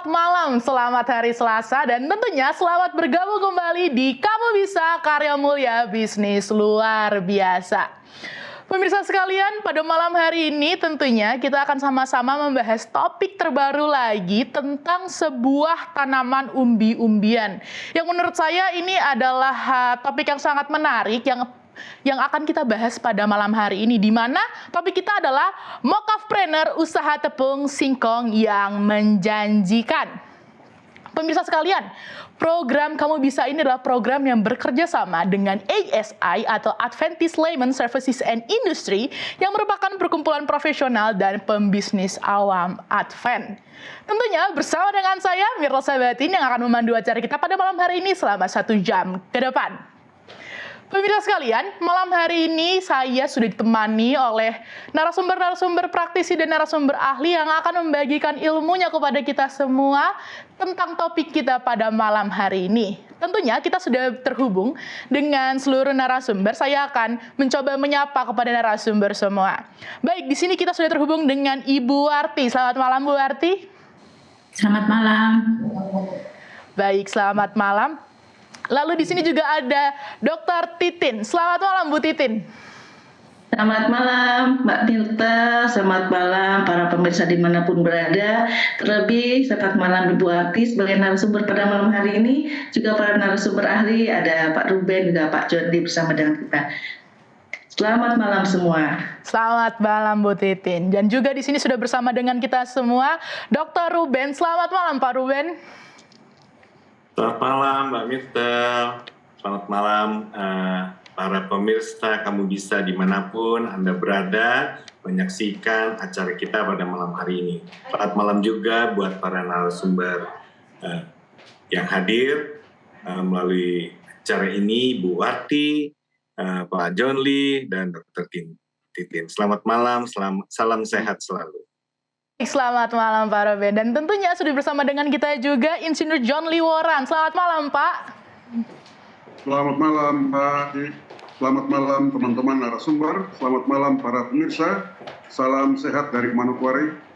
malam, selamat hari Selasa, dan tentunya selamat bergabung kembali di Kamu Bisa Karya Mulia Bisnis Luar Biasa. Pemirsa sekalian, pada malam hari ini tentunya kita akan sama-sama membahas topik terbaru lagi tentang sebuah tanaman umbi-umbian. Yang menurut saya ini adalah topik yang sangat menarik yang akan kita bahas pada malam hari ini, di mana topik kita adalah Mokafpreneur, usaha tepung singkong yang menjanjikan. Pemirsa sekalian, program Kamu Bisa ini adalah program yang bekerja sama dengan ASI atau Adventist Layman Services and Industry yang merupakan perkumpulan profesional dan pembisnis awam Advent. Tentunya bersama dengan saya, Mirla Sabatin, yang akan memandu acara kita pada malam hari ini selama 1 jam ke depan. Pemirsa sekalian, malam hari ini saya sudah ditemani oleh narasumber-narasumber praktisi dan narasumber ahli yang akan membagikan ilmunya kepada kita semua tentang topik kita pada malam hari ini. Tentunya kita sudah terhubung dengan seluruh narasumber. Saya akan mencoba menyapa kepada narasumber semua. Baik, di sini kita sudah terhubung dengan Ibu Warti. Selamat malam, Bu Warti. Selamat malam. Baik, selamat malam. Lalu di sini juga ada Dr. Titin. Selamat malam, Bu Titin. Selamat malam, Mbak Mirta. Selamat malam para pemirsa dimanapun berada. Terlebih selamat malam Ibu Arti sebagai narasumber pada malam hari ini. Juga para narasumber ahli, ada Pak Ruben juga Pak Jondi bersama dengan kita. Selamat malam semua. Selamat malam, Bu Titin. Dan juga di sini sudah bersama dengan kita semua Dr. Ruben. Selamat malam, Pak Ruben. Selamat malam Mbak Mirta, selamat malam para pemirsa Kamu Bisa dimanapun Anda berada menyaksikan acara kita pada malam hari ini. Selamat malam juga buat para narasumber yang hadir melalui acara ini, Bu Warti, Pak John Lee, dan Dr. Titin. Selamat malam, salam sehat selalu. Selamat malam Pak Ruben, dan tentunya sudah bersama dengan kita juga Insinyur John Lee Warren. Selamat malam Pak. Selamat malam Pak. Selamat malam teman-teman narasumber. Selamat malam para pemirsa. Salam sehat dari Manokwari.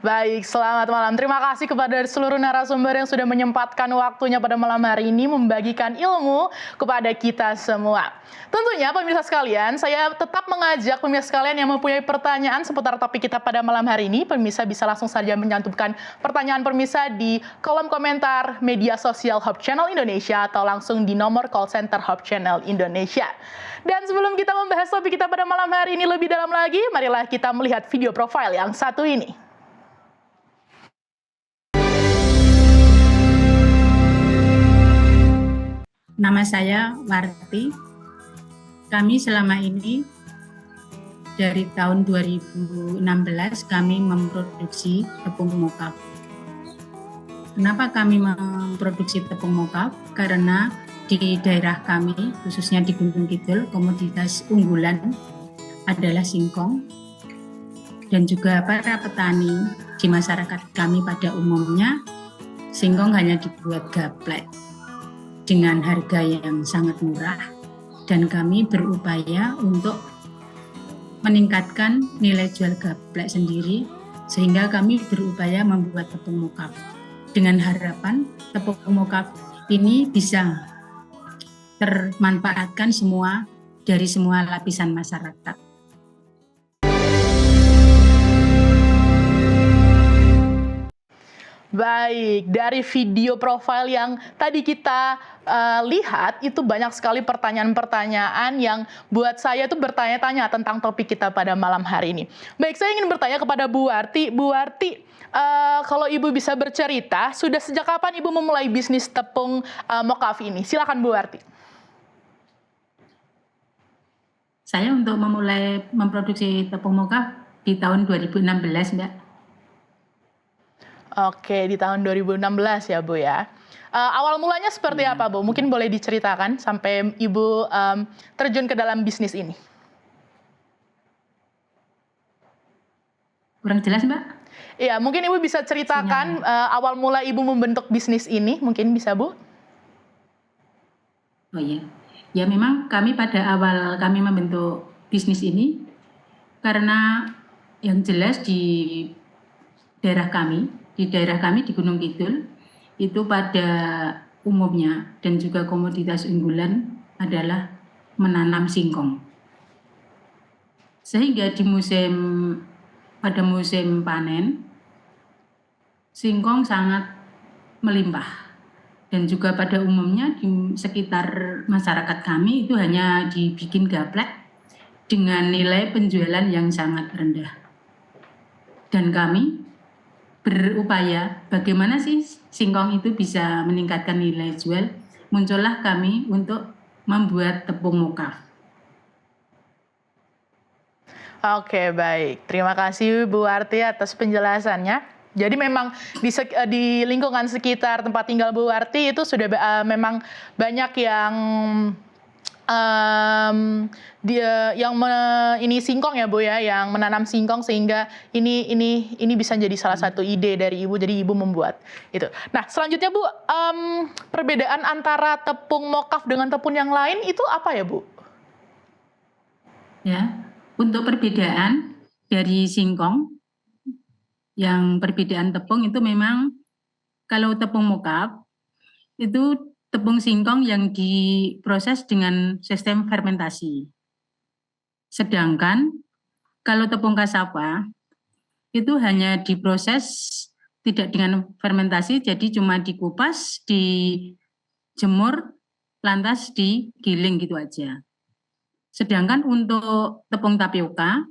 Baik, selamat malam. Terima kasih kepada seluruh narasumber yang sudah menyempatkan waktunya pada malam hari ini membagikan ilmu kepada kita semua. Tentunya pemirsa sekalian, saya tetap mengajak pemirsa sekalian yang mempunyai pertanyaan seputar topik kita pada malam hari ini. Pemirsa bisa langsung saja menyantumkan pertanyaan pemirsa di kolom komentar media sosial Hope Channel Indonesia atau langsung di nomor call center Hope Channel Indonesia. Dan sebelum kita membahas topik kita pada malam hari ini lebih dalam lagi, marilah kita melihat video profile yang satu ini. Nama saya Warti. Kami selama ini dari tahun 2016 kami memproduksi tepung mokaf. Kenapa kami memproduksi tepung mokaf? Karena di daerah kami, khususnya di Gunung Kidul, komoditas unggulan adalah singkong. Dan juga para petani di masyarakat kami pada umumnya, singkong hanya dibuat gaplek dengan harga yang sangat murah, dan kami berupaya untuk meningkatkan nilai jual gaplek sendiri, sehingga kami berupaya membuat tepung mokaf dengan harapan tepung mokaf ini bisa termanfaatkan dari semua lapisan masyarakat. Baik, dari video profil yang tadi kita lihat, itu banyak sekali pertanyaan-pertanyaan yang buat saya itu bertanya-tanya tentang topik kita pada malam hari ini. Baik, saya ingin bertanya kepada Bu Warti. Bu Warti, kalau Ibu bisa bercerita, sudah sejak kapan Ibu memulai bisnis tepung mokaf ini? Silakan Bu Warti. Saya untuk memulai memproduksi tepung mokaf di tahun 2016, Mbak. Oke, di tahun 2016 ya Bu ya. Awal mulanya seperti apa Bu? Mungkin boleh diceritakan sampai Ibu terjun ke dalam bisnis ini. Kurang jelas Mbak? Iya, mungkin Ibu bisa ceritakan awal mula Ibu membentuk bisnis ini, mungkin bisa Bu? Oh iya, ya memang kami pada awal kami membentuk bisnis ini karena yang jelas di daerah kami di daerah kami di Gunung Kidul itu pada umumnya dan juga komoditas unggulan adalah menanam singkong. Sehingga pada musim panen singkong sangat melimpah. Dan juga pada umumnya di sekitar masyarakat kami itu hanya dibikin gaplek dengan nilai penjualan yang sangat rendah. Dan kami berupaya bagaimana sih singkong itu bisa meningkatkan nilai jual. Muncullah kami untuk membuat tepung mokaf. Oke, baik. Terima kasih Bu Warti atas penjelasannya. Jadi memang di lingkungan sekitar tempat tinggal Bu Warti itu sudah memang banyak yang ini singkong ya Bu ya, yang menanam singkong sehingga ini bisa jadi salah satu ide dari Ibu, jadi Ibu membuat itu. Nah, selanjutnya Bu, perbedaan antara tepung mokaf dengan tepung yang lain itu apa ya Bu? Ya, untuk perbedaan dari singkong, yang perbedaan tepung itu memang kalau tepung mokaf itu tepung singkong yang diproses dengan sistem fermentasi. Sedangkan kalau tepung cassava itu hanya diproses tidak dengan fermentasi, jadi cuma dikupas, dijemur, lantas digiling gitu aja. Sedangkan untuk tepung tapioka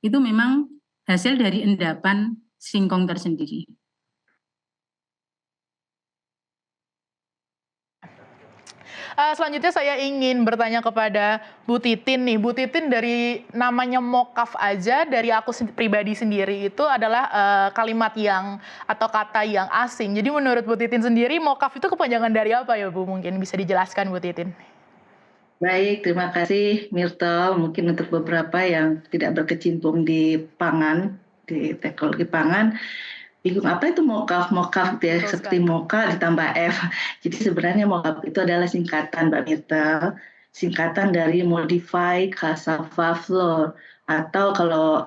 itu memang hasil dari endapan singkong tersendiri. Selanjutnya saya ingin bertanya kepada Bu Titin nih. Bu Titin, dari namanya mokaf aja, dari aku pribadi sendiri itu adalah kalimat atau kata yang asing. Jadi menurut Bu Titin sendiri, mokaf itu kepanjangan dari apa ya Bu? Mungkin bisa dijelaskan Bu Titin. Baik, terima kasih Myrtle. Mungkin untuk beberapa yang tidak berkecimpung di pangan, di teknologi pangan, bingung apa itu mokaf ya, seperti moka ditambah F. Jadi sebenarnya mokaf itu adalah singkatan Mbak Myrtle, singkatan dari modified cassava flour, atau kalau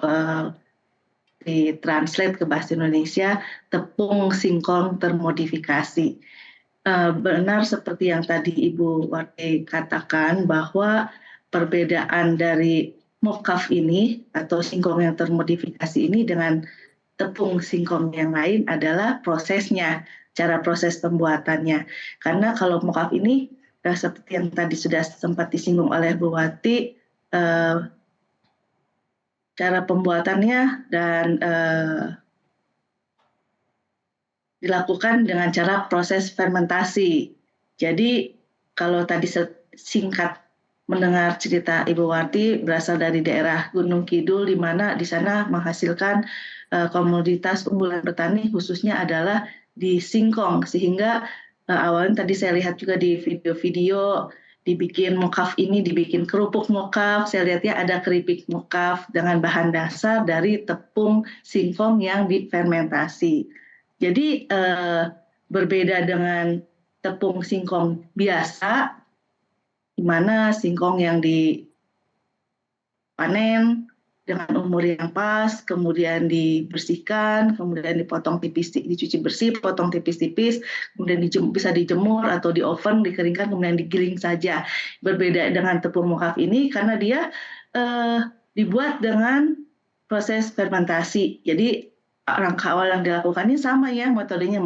ditranslate ke bahasa Indonesia, tepung singkong termodifikasi. Benar seperti yang tadi Ibu Warti katakan, bahwa perbedaan dari mokaf ini atau singkong yang termodifikasi ini dengan tepung singkong yang lain adalah prosesnya, cara proses pembuatannya. Karena kalau mokaf ini seperti yang tadi sudah sempat disinggung oleh Bu Warti, cara pembuatannya dan dilakukan dengan cara proses fermentasi. Jadi kalau tadi singkat mendengar cerita Ibu Warti berasal dari daerah Gunung Kidul, di mana di sana menghasilkan komoditas unggulan petani khususnya adalah di singkong, sehingga awalnya tadi saya lihat juga di video-video dibikin mokaf ini, dibikin kerupuk mokaf, saya lihat ya ada keripik mokaf dengan bahan dasar dari tepung singkong yang difermentasi. Jadi berbeda dengan tepung singkong biasa, di mana singkong yang dipanen dengan umur yang pas, kemudian dibersihkan, kemudian dipotong tipis, dicuci bersih, potong tipis-tipis, kemudian bisa dijemur atau di oven, dikeringkan, kemudian digiling saja. Berbeda dengan tepung mokaf ini karena dia dibuat dengan proses fermentasi. Jadi langkah awal yang dilakukannya sama ya, metodenya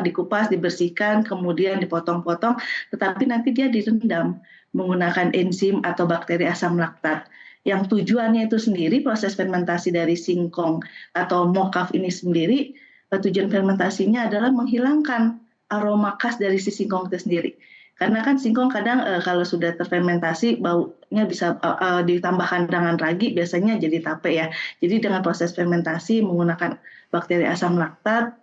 dikupas, dibersihkan, kemudian dipotong-potong, tetapi nanti dia direndam menggunakan enzim atau bakteri asam laktat. Yang tujuannya itu sendiri, proses fermentasi dari singkong atau mokaf ini sendiri, tujuan fermentasinya adalah menghilangkan aroma khas dari si singkong itu sendiri. Karena kan singkong kadang kalau sudah terfermentasi baunya bisa ditambahkan dengan ragi, biasanya jadi tape ya. Jadi dengan proses fermentasi menggunakan bakteri asam laktat,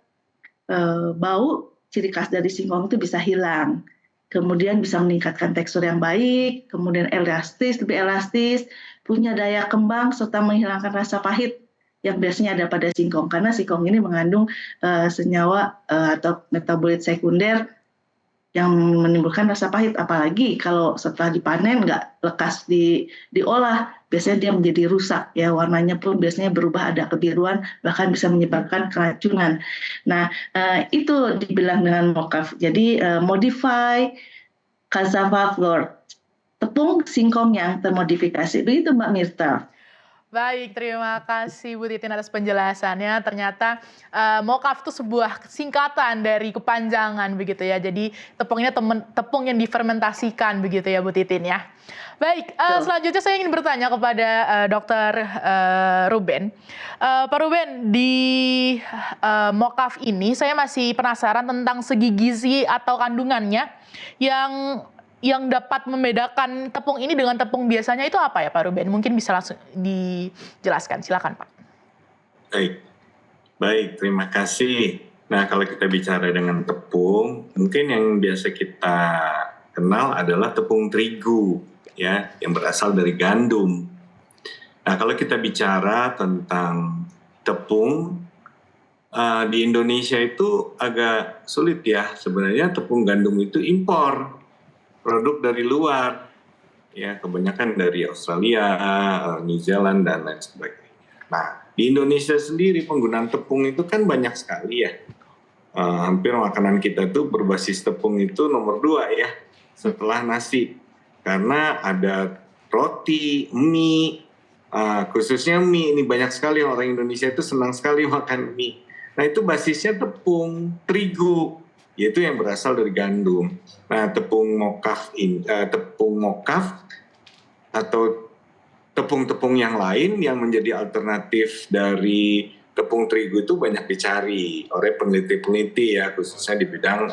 bau ciri khas dari singkong itu bisa hilang. Kemudian bisa meningkatkan tekstur yang baik, kemudian lebih elastis, punya daya kembang, serta menghilangkan rasa pahit yang biasanya ada pada singkong. Karena singkong ini mengandung senyawa atau metabolit sekunder yang menimbulkan rasa pahit, apalagi kalau setelah dipanen nggak lekas diolah, biasanya dia menjadi rusak ya, warnanya pun biasanya berubah, ada kebiruan, bahkan bisa menyebabkan keracunan. Nah, itu dibilang dengan mocaf. Jadi modify cassava flour, tepung singkong yang termodifikasi. Begitu Mbak Mirta. Baik, terima kasih Bu Titin atas penjelasannya. Ternyata mocaf itu sebuah singkatan dari kepanjangan begitu ya. Jadi tepungnya tepung yang difermentasikan begitu ya Bu Titin ya. Baik, selanjutnya saya ingin bertanya kepada Dr. Ruben. Pak Ruben, di mocaf ini saya masih penasaran tentang segi gizi atau kandungannya yang dapat membedakan tepung ini dengan tepung biasanya itu apa ya Pak Ruben? Mungkin bisa langsung dijelaskan, silakan Pak. Baik, terima kasih. Nah, kalau kita bicara dengan tepung, mungkin yang biasa kita kenal adalah tepung terigu, ya, yang berasal dari gandum. Nah, kalau kita bicara tentang tepung, di Indonesia itu agak sulit ya. Sebenarnya tepung gandum itu impor. Produk dari luar, ya kebanyakan dari Australia, New Zealand dan lain sebagainya. Nah, di Indonesia sendiri penggunaan tepung itu kan banyak sekali ya. Hampir makanan kita tuh berbasis tepung itu nomor 2 ya, setelah nasi. Karena ada roti, mie, khususnya mie, ini banyak sekali orang Indonesia itu senang sekali makan mie. Nah, itu basisnya tepung terigu, yaitu yang berasal dari gandum. Nah, tepung mocaf atau tepung-tepung yang lain yang menjadi alternatif dari tepung terigu itu banyak dicari oleh peneliti-peneliti ya, khususnya di bidang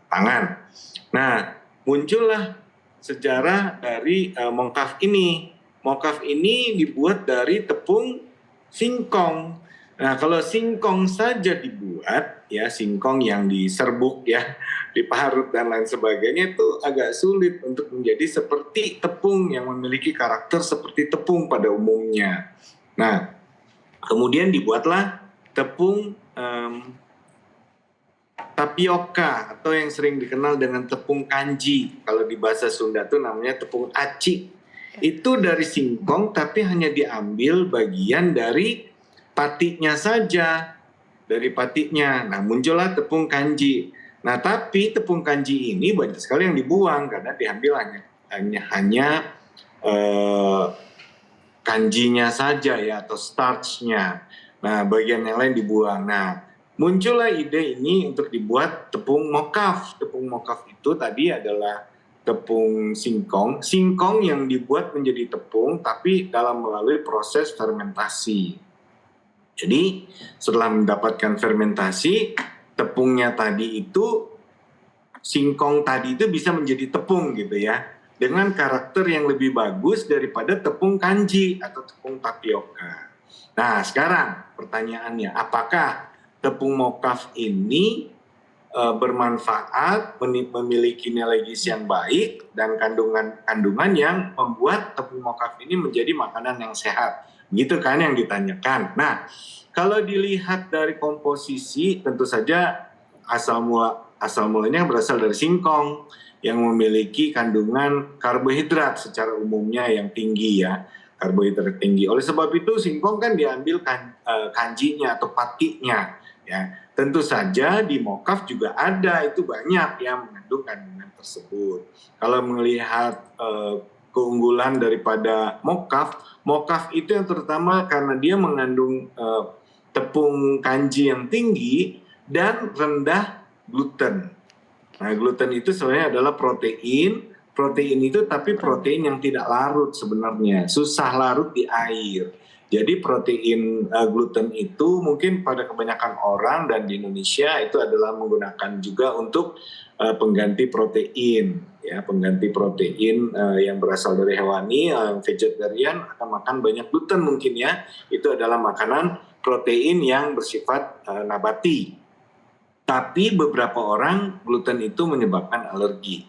pangan. Nah, muncullah sejarah dari mocaf ini. Mocaf ini dibuat dari tepung singkong. Nah, kalau singkong saja dibuat, ya singkong yang diserbuk ya, diparut dan lain sebagainya itu agak sulit untuk menjadi seperti tepung yang memiliki karakter seperti tepung pada umumnya. Nah, kemudian dibuatlah tepung tapioka atau yang sering dikenal dengan tepung kanji. Kalau di bahasa Sunda itu namanya tepung aci. Itu dari singkong tapi hanya diambil bagian dari patinya saja, dari patinya. Nah, muncullah tepung kanji. Nah, tapi tepung kanji ini banyak sekali yang dibuang karena diambil hanya kanjinya saja ya, atau starchnya. Nah, bagian yang lain dibuang. Nah, muncullah ide ini untuk dibuat tepung mocaf. Tepung mocaf itu tadi adalah tepung singkong yang dibuat menjadi tepung tapi melalui proses fermentasi. Jadi setelah mendapatkan fermentasi, tepungnya tadi itu, singkong tadi itu bisa menjadi tepung gitu ya, dengan karakter yang lebih bagus daripada tepung kanji atau tepung tapioka. Nah, sekarang pertanyaannya, apakah tepung mocaf ini bermanfaat, memiliki nilai gizi yang baik, dan kandungan yang membuat tepung mocaf ini menjadi makanan yang sehat? Gitu kan yang ditanyakan. Nah, kalau dilihat dari komposisi, tentu saja asal mulanya berasal dari singkong yang memiliki kandungan karbohidrat secara umumnya yang tinggi ya, karbohidrat tinggi. Oleh sebab itu singkong kan diambil kanjinya atau patinya ya. Tentu saja di mocaf juga ada, itu banyak yang mengandung kandungan tersebut. Kalau melihat keunggulan daripada mocaf itu yang terutama karena dia mengandung tepung kanji yang tinggi dan rendah gluten. Nah, gluten itu sebenarnya adalah protein itu tapi protein yang tidak larut sebenarnya, susah larut di air. Jadi protein gluten itu mungkin pada kebanyakan orang dan di Indonesia itu adalah menggunakan juga untuk pengganti protein ya, pengganti protein yang berasal dari hewani, vegetarian akan makan banyak gluten mungkin ya. Itu adalah makanan protein yang bersifat nabati. Tapi beberapa orang gluten itu menyebabkan alergi.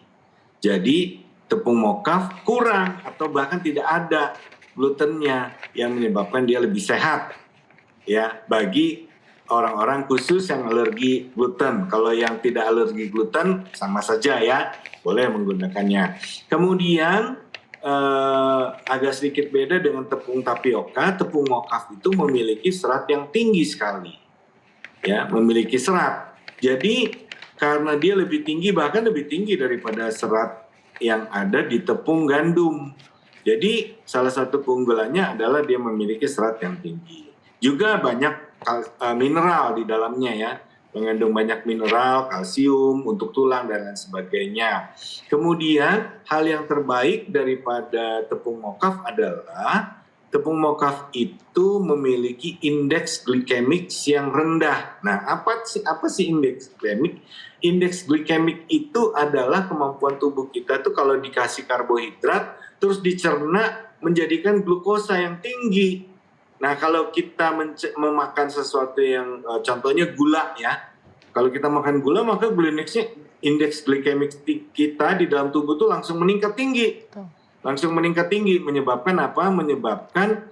Jadi tepung mocaf kurang atau bahkan tidak ada glutennya yang menyebabkan dia lebih sehat ya bagi orang-orang khusus yang alergi gluten. Kalau yang tidak alergi gluten sama saja ya, boleh menggunakannya. Kemudian agak sedikit beda dengan tepung tapioka. Tepung mokaf itu memiliki serat yang tinggi sekali, ya, memiliki serat. Jadi karena dia lebih tinggi, bahkan lebih tinggi daripada serat yang ada di tepung gandum. Jadi salah satu keunggulannya adalah dia memiliki serat yang tinggi. Juga banyak mineral di dalamnya ya, mengandung banyak mineral, kalsium untuk tulang dan lain sebagainya. Kemudian hal yang terbaik daripada tepung mokaf adalah tepung mokaf itu memiliki indeks glikemik yang rendah. Nah, apa sih indeks glikemik? Indeks glikemik itu adalah kemampuan tubuh kita tuh kalau dikasih karbohidrat terus dicerna menjadikan glukosa yang tinggi. Nah, kalau kita memakan sesuatu yang contohnya gula ya. Kalau kita makan gula maka indeks glikemik kita di dalam tubuh tuh langsung meningkat tinggi. Langsung meningkat tinggi menyebabkan apa? Menyebabkan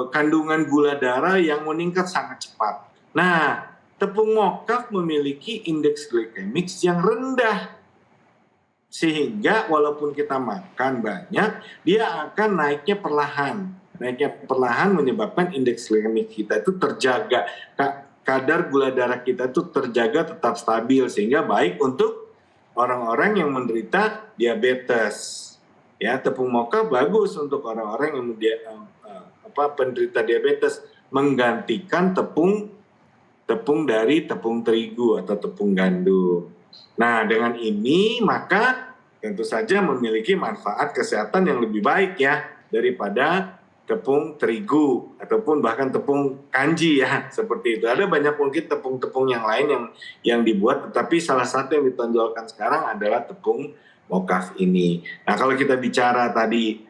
kandungan gula darah yang meningkat sangat cepat. Nah, tepung mokaf memiliki indeks glikemik yang rendah. Sehingga walaupun kita makan banyak, dia akan naiknya perlahan. Naiknya perlahan menyebabkan indeks glikemik kita itu terjaga. Kadar gula darah kita itu terjaga tetap stabil. Sehingga baik untuk orang-orang yang menderita diabetes. Ya, tepung mokaf bagus untuk orang-orang yang penderita diabetes, menggantikan tepung dari tepung terigu atau tepung gandum. Nah, dengan ini maka tentu saja memiliki manfaat kesehatan yang lebih baik ya daripada tepung terigu ataupun bahkan tepung kanji ya, seperti itu. Ada banyak mungkin tepung-tepung yang lain yang dibuat, tetapi salah satu yang ditonjolkan sekarang adalah tepung mokaf ini. Nah, kalau kita bicara tadi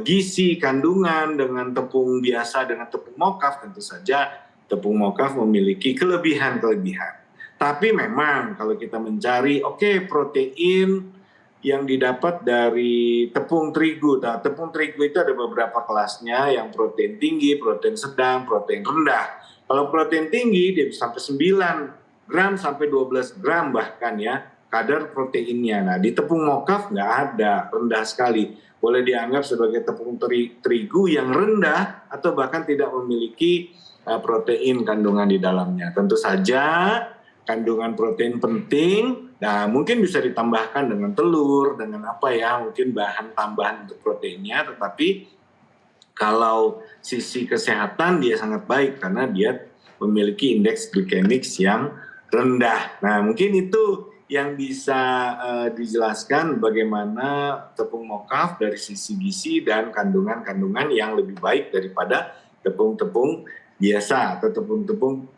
gizi kandungan dengan tepung biasa dengan tepung mokaf, tentu saja tepung mokaf memiliki kelebihan-kelebihan. Tapi memang kalau kita mencari protein yang didapat dari tepung terigu. Nah, tepung terigu itu ada beberapa kelasnya, yang protein tinggi, protein sedang, protein rendah. Kalau protein tinggi dia bisa sampai 9 gram sampai 12 gram bahkan ya kadar proteinnya. Nah, di tepung mokaf nggak ada, rendah sekali. Boleh dianggap sebagai tepung terigu yang rendah atau bahkan tidak memiliki protein kandungan di dalamnya. Tentu saja kandungan protein penting. Nah, mungkin bisa ditambahkan dengan telur, dengan mungkin bahan tambahan untuk proteinnya. Tetapi kalau sisi kesehatan dia sangat baik karena dia memiliki indeks glikemik yang rendah. Nah, mungkin itu yang bisa dijelaskan bagaimana tepung mokaf dari sisi gizi dan kandungan-kandungan yang lebih baik daripada tepung-tepung biasa atau tepung-tepung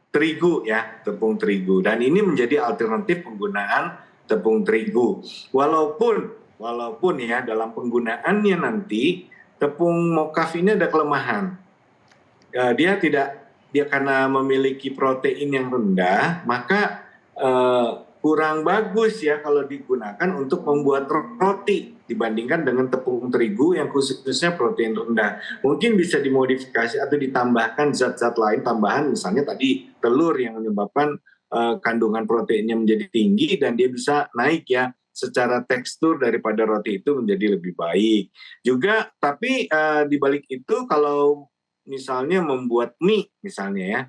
terigu ya, tepung terigu. Dan ini menjadi alternatif penggunaan tepung terigu. Walaupun ya dalam penggunaannya nanti tepung mokaf ini ada kelemahan. Dia karena memiliki protein yang rendah, maka kurang bagus ya kalau digunakan untuk membuat roti dibandingkan dengan tepung terigu yang khususnya protein rendah. Mungkin bisa dimodifikasi atau ditambahkan zat-zat lain tambahan, misalnya tadi telur yang menyebabkan kandungan proteinnya menjadi tinggi dan dia bisa naik ya secara tekstur daripada roti itu menjadi lebih baik. Juga tapi di balik itu kalau misalnya membuat mie misalnya ya,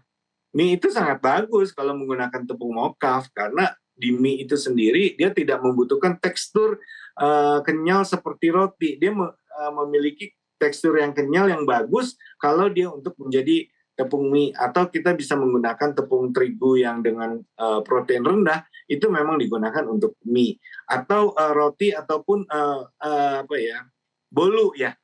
mie itu sangat bagus kalau menggunakan tepung mokaf karena di mie itu sendiri dia tidak membutuhkan tekstur kenyal seperti roti. Dia memiliki tekstur yang kenyal yang bagus kalau dia untuk menjadi tepung mie. Atau kita bisa menggunakan tepung terigu yang dengan protein rendah, itu memang digunakan untuk mie. Atau roti ataupun bolu ya,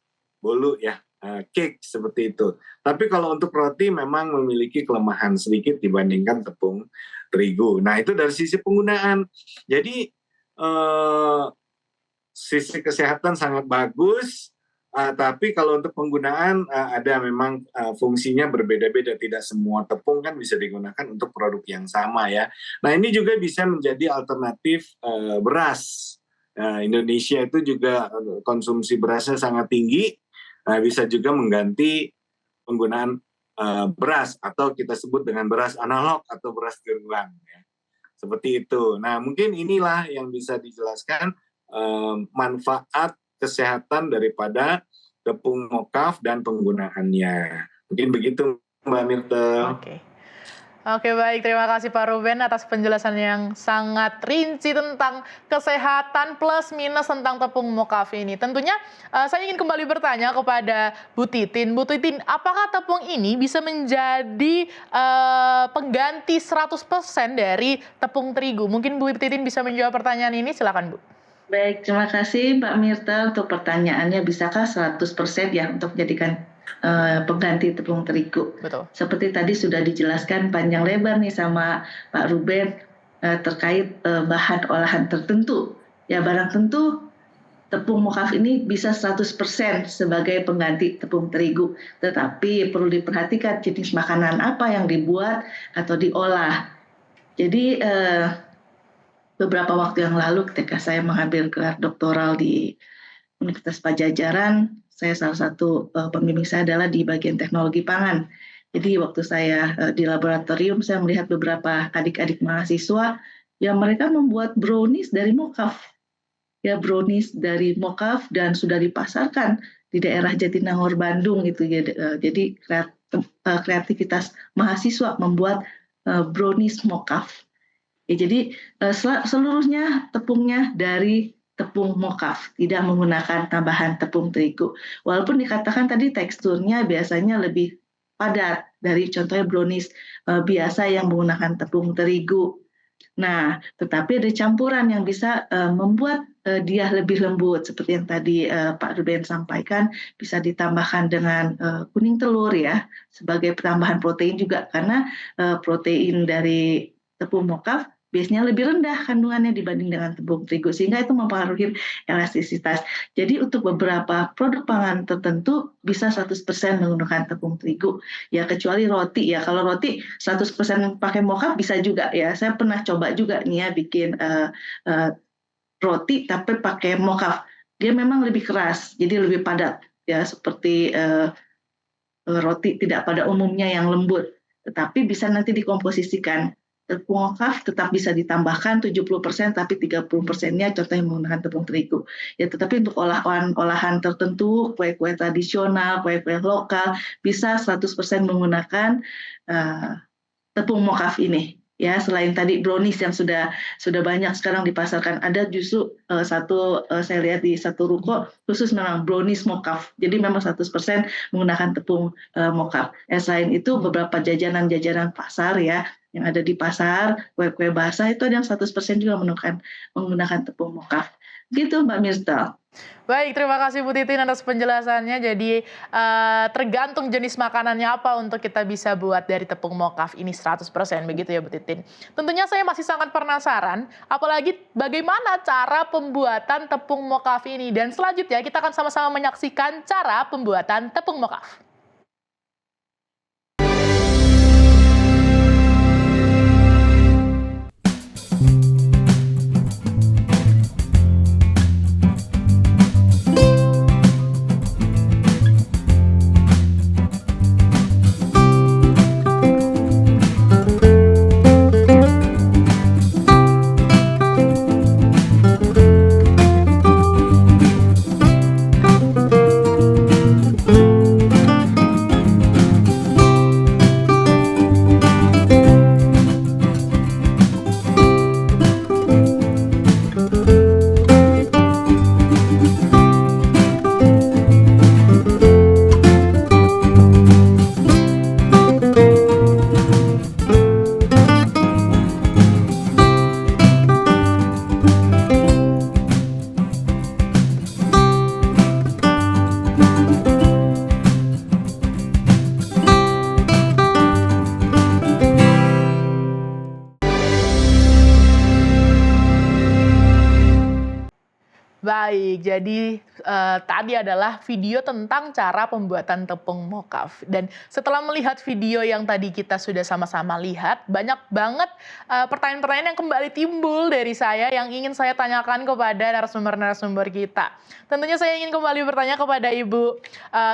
cake seperti itu. Tapi kalau untuk roti memang memiliki kelemahan sedikit dibandingkan tepung terigu. Nah, itu dari sisi penggunaan. Jadi sisi kesehatan sangat bagus, tapi kalau untuk penggunaan ada memang fungsinya berbeda-beda. Tidak semua tepung kan bisa digunakan untuk produk yang sama ya. Nah, ini juga bisa menjadi alternatif beras. Indonesia itu juga konsumsi berasnya sangat tinggi. Nah, bisa juga mengganti penggunaan beras atau kita sebut dengan beras analog atau beras tiruan ya. Seperti itu. Nah, mungkin inilah yang bisa dijelaskan manfaat kesehatan daripada tepung mokaf dan penggunaannya. Mungkin begitu Mbak Myrtle. Oke, baik. Terima kasih Pak Ruben atas penjelasan yang sangat rinci tentang kesehatan plus minus tentang tepung mokaf ini. Tentunya saya ingin kembali bertanya kepada Bu Titin. Bu Titin, apakah tepung ini bisa menjadi pengganti 100% dari tepung terigu? Mungkin Bu Titin bisa menjawab pertanyaan ini, silakan Bu. Baik, terima kasih Mbak Myrtle untuk pertanyaannya. Bisakah 100% ya untuk menjadikan pengganti tepung terigu? Betul. Seperti tadi sudah dijelaskan panjang lebar nih sama Pak Ruben terkait bahan olahan tertentu. Ya, barang tentu tepung mokaf ini bisa 100% sebagai pengganti tepung terigu. Tetapi perlu diperhatikan jenis makanan apa yang dibuat atau diolah. Jadi beberapa waktu yang lalu ketika saya mengambil gelar doktoral di Universitas Pajajaran, saya salah satu pembimbing saya adalah di bagian teknologi pangan. Jadi waktu saya di laboratorium, saya melihat beberapa adik-adik mahasiswa yang mereka membuat brownies dari mokaf. Ya, brownies dari mokaf dan sudah dipasarkan di daerah Jatinangor, Bandung gitu ya. Jadi kreativitas mahasiswa membuat brownies mokaf. Ya, jadi seluruhnya tepungnya dari tepung mokaf, tidak menggunakan tambahan tepung terigu. Walaupun dikatakan tadi teksturnya biasanya lebih padat dari contohnya brownies biasa yang menggunakan tepung terigu. Nah, tetapi ada campuran yang bisa membuat dia lebih lembut seperti yang tadi Pak Ruben sampaikan, bisa ditambahkan dengan kuning telur ya sebagai tambahan protein juga, karena protein dari tepung mokaf biasanya lebih rendah kandungannya dibanding dengan tepung terigu, sehingga itu mempengaruhi elastisitas. Jadi untuk beberapa produk pangan tertentu bisa 100% menggunakan tepung terigu. Ya, kecuali roti ya. Kalau roti 100% pakai mokaf bisa juga ya. Saya pernah coba juga nih ya bikin roti tapi pakai mokaf. Dia memang lebih keras, jadi lebih padat ya, seperti roti tidak pada umumnya yang lembut. Tetapi bisa nanti dikomposisikan. Tepung mokaf tetap bisa ditambahkan 70%, tapi 30%-nya contohnya menggunakan tepung terigu. Ya, tetapi untuk olahan tertentu, kue-kue tradisional, kue-kue lokal, bisa 100% menggunakan tepung mokaf ini. Ya, selain tadi brownies yang sudah banyak sekarang dipasarkan, ada justru saya lihat di satu ruko khusus memang brownies mokaf. Jadi memang 100% menggunakan tepung mokaf. Selain itu beberapa jajanan pasar ya yang ada di pasar, kue-kue basah itu ada yang 100% juga menggunakan tepung mokaf. Gitu Mbak Myrtle. Baik, terima kasih Bu Titin atas penjelasannya. Jadi tergantung jenis makanannya apa untuk kita bisa buat dari tepung mokaf ini 100% begitu ya Bu Titin. Tentunya saya masih sangat penasaran, apalagi bagaimana cara pembuatan tepung mokaf ini. Dan selanjutnya kita akan sama-sama menyaksikan cara pembuatan tepung mokaf. Baik, jadi tadi adalah video tentang cara pembuatan tepung mokaf. Dan setelah melihat video yang tadi kita sudah sama-sama lihat, banyak banget pertanyaan-pertanyaan yang kembali timbul dari saya yang ingin saya tanyakan kepada narasumber-narasumber kita. Tentunya saya ingin kembali bertanya kepada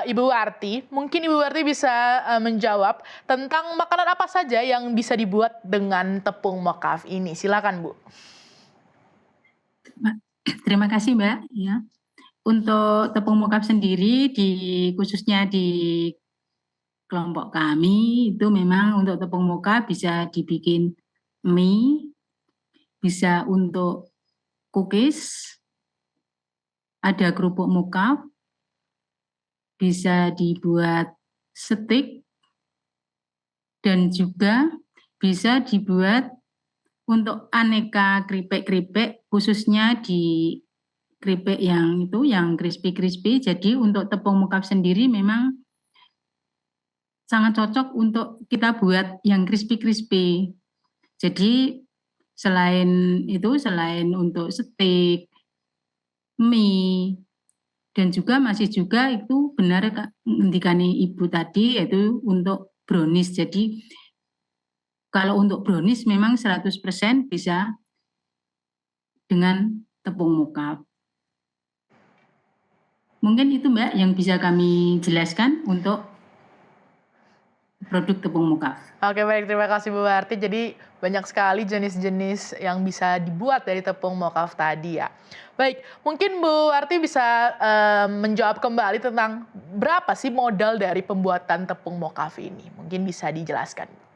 Ibu Warti. Mungkin Ibu Warti bisa menjawab tentang makanan apa saja yang bisa dibuat dengan tepung mokaf ini. Silakan, Bu. Terima kasih Mbak. Ya. Untuk tepung mokaf sendiri, khususnya di kelompok kami itu memang untuk tepung mokaf bisa dibikin mie, bisa untuk cookies, ada kerupuk mokaf, bisa dibuat steak, dan juga bisa dibuat untuk aneka keripik-keripik, khususnya di keripik yang crispy-crispy. Jadi untuk tepung mokaf sendiri memang sangat cocok untuk kita buat yang crispy-crispy. Jadi selain untuk steak, mie, dan juga masih juga itu benar ngendikane Ibu tadi, yaitu untuk brownies. Jadi kalau untuk brownies memang 100% bisa dengan tepung mokaf. Mungkin itu Mbak yang bisa kami jelaskan untuk produk tepung mokaf. Oke, baik, terima kasih Bu Warti. Jadi banyak sekali jenis-jenis yang bisa dibuat dari tepung mokaf tadi ya. Baik, mungkin Bu Warti bisa menjawab kembali tentang berapa sih modal dari pembuatan tepung mokaf ini. Mungkin bisa dijelaskan.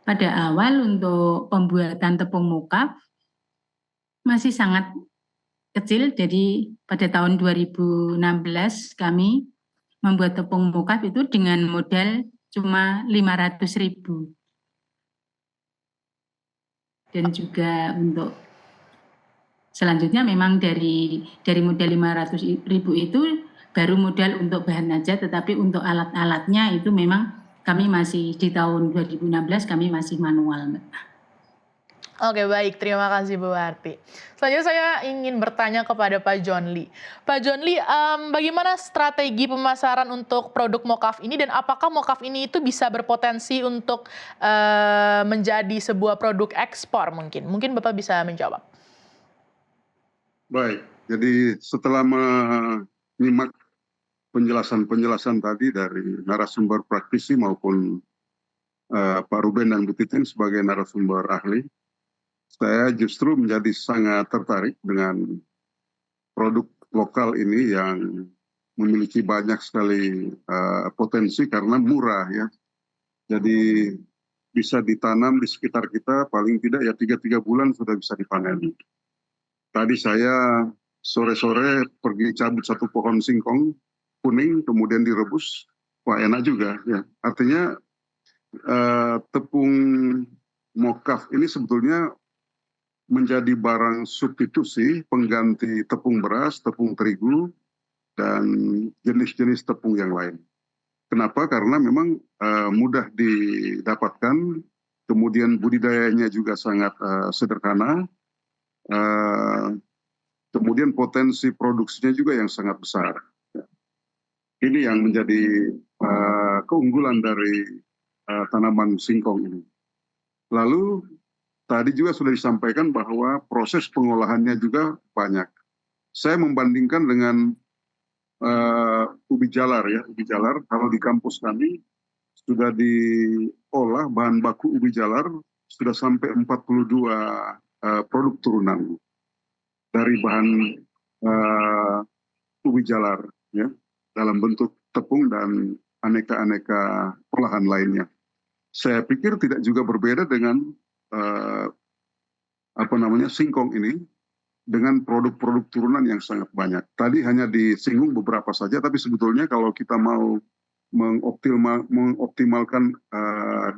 Pada awal untuk pembuatan tepung mokaf masih sangat kecil, jadi pada tahun 2016 kami membuat tepung mokaf itu dengan modal cuma 500.000. Dan juga untuk selanjutnya memang dari modal 500.000 itu baru modal untuk bahan aja, tetapi untuk alat-alatnya itu memang kami masih di tahun 2016 kami masih manual, Mbak. Oke, baik, terima kasih Bu Warti. Selanjutnya saya ingin bertanya kepada Pak John Lee. Pak John Lee, bagaimana strategi pemasaran untuk produk mokaf ini dan apakah mokaf ini itu bisa berpotensi untuk menjadi sebuah produk ekspor mungkin? Mungkin Bapak bisa menjawab. Baik, jadi setelah menyimak penjelasan tadi dari narasumber praktisi maupun Pak Ruben dan Bu Titin sebagai narasumber ahli, saya justru menjadi sangat tertarik dengan produk lokal ini yang memiliki banyak sekali potensi karena murah ya. Jadi bisa ditanam di sekitar kita paling tidak ya 3 bulan sudah bisa dipanen. Tadi saya sore-sore pergi cabut satu pohon singkong kuning, kemudian direbus, wah enak juga ya. Artinya tepung mokaf ini sebetulnya menjadi barang substitusi pengganti tepung beras, tepung terigu, dan jenis-jenis tepung yang lain. Kenapa? Karena memang mudah didapatkan, kemudian budidayanya juga sangat sederhana, kemudian potensi produksinya juga yang sangat besar. Ini yang menjadi keunggulan dari tanaman singkong ini. Lalu tadi juga sudah disampaikan bahwa proses pengolahannya juga banyak. Saya membandingkan dengan ubi jalar ya. Ubi jalar kalau di kampus kami sudah diolah bahan baku ubi jalar sudah sampai 42 produk turunan dari bahan ubi jalar ya, dalam bentuk tepung dan aneka-aneka olahan lainnya. Saya pikir tidak juga berbeda dengan singkong ini dengan produk-produk turunan yang sangat banyak. Tadi hanya disinggung beberapa saja, tapi sebetulnya kalau kita mau mengoptimalkan